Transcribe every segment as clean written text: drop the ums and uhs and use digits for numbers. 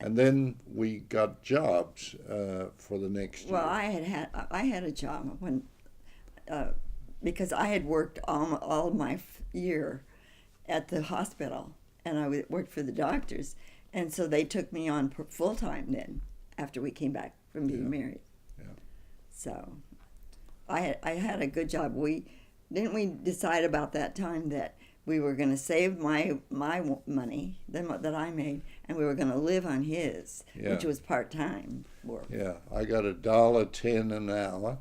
And then we got jobs for the next Well, year. I had a job when uh, because I had worked all my year at the hospital, and worked for the doctors, and so they took me on full time then after we came back from being Yeah, married. yeah. So I had a good job. We decide about that time that we were going to save my money that I made, and we were going to live on his, Yeah, which was part time work. yeah. I got $1.10 an hour,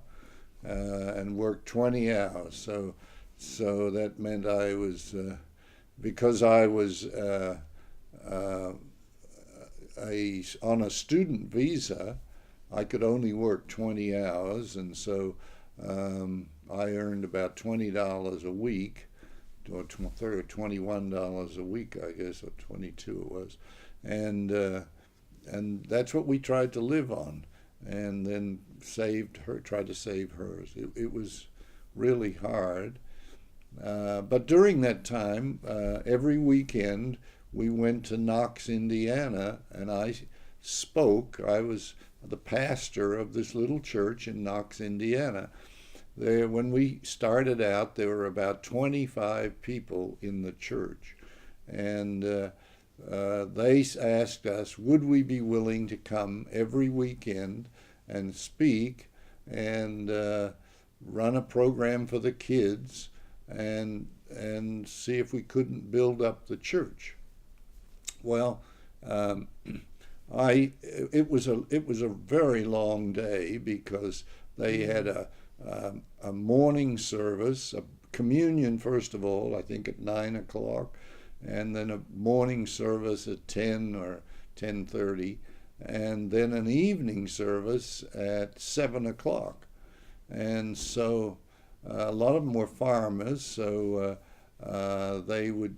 and worked 20 hours. So that meant I was because I was uh, on a student visa. I could only work 20 hours, and so I earned about $20 a week, or $21 a week, I guess, or 22 it was, and uh, and that's what we tried to live on, and then tried to save hers. It was really hard, but during that time, every weekend we went to Knox, Indiana, and I spoke. I was the pastor of this little church in Knox, Indiana. There, when we started out, there were about 25 people in the church, and they asked us, would we be willing to come every weekend and speak and run a program for the kids and see if we couldn't build up the church. Well, um, I it was a very long day because they had a morning service, a communion first of all, I think at 9 o'clock, and then a morning service at 10 or 10:30, and then an evening service at 7 o'clock. And so a lot of them were farmers, so they would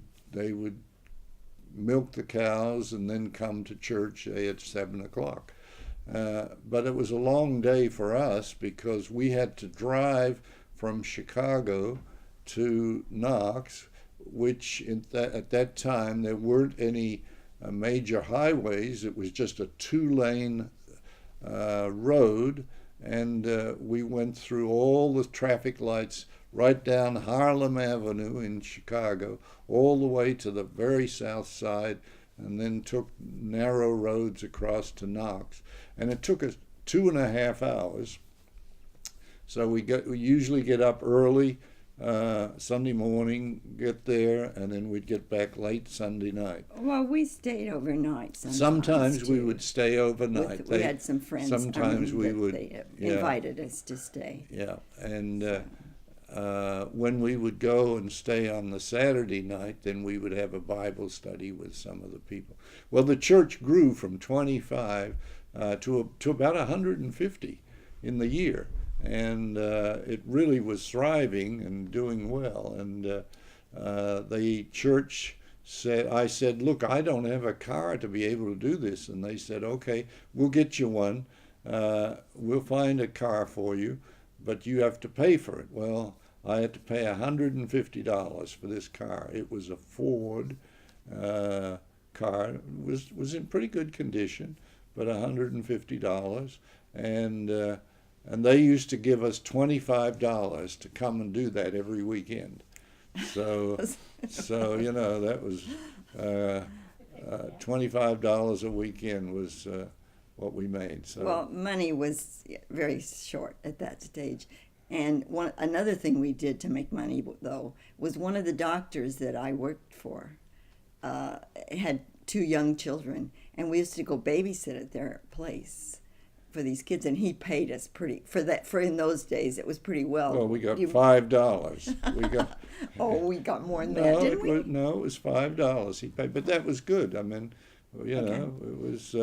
milk the cows and then come to church at 7 o'clock. But it was a long day for us because we had to drive from Chicago to Knox, which at that time there weren't any major highways. It was just a two-lane road, and we went through all the traffic lights right down Harlem Avenue in Chicago, all the way to the very south side, and then took narrow roads across to Knox. And it took us 2.5 hours. So we usually get up early Sunday morning, get there, and then we'd get back late Sunday night. Well, we stayed overnight Sometimes we too. would stay overnight. We had some friends. Sometimes we that would, they yeah, invited us to stay. yeah. And So, when we would go and stay on the Saturday night, then we would have a Bible study with some of the people. Well, the church grew from 25 to about 150 in the year, and it really was thriving and doing well. And the church said, I said, look, I don't have a car to be able to do this. And they said, okay, we'll get you one. We'll find a car for you, but you have to pay for it. Well, I had to pay $150 for this car. It was a Ford car. It was in pretty good condition, but $150. And they used to give us $25 to come and do that every weekend. So that was uh, $25 a weekend was what we made. So well, money was very short at that stage. And another thing we did to make money, though, was one of the doctors that I worked for had two young children, and we used to go babysit at their place for these kids, and he paid us pretty for that. For in those days, it was pretty well. well, we got $5. We got Oh, we got more than that, didn't we? it was $5 he paid, but that was good. I mean, Okay. it was,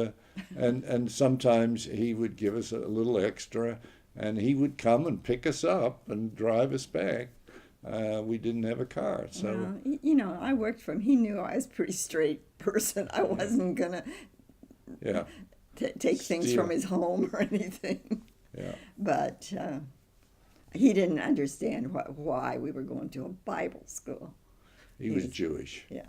and sometimes he would give us a little extra, and he would come and pick us up and drive us back. We didn't have a car, so Well, I worked for him. He knew I was a pretty straight person. I wasn't gonna yeah, take things from steal. his home or anything. Yeah, But he didn't understand why we were going to a Bible school. he He was was, Jewish. yeah.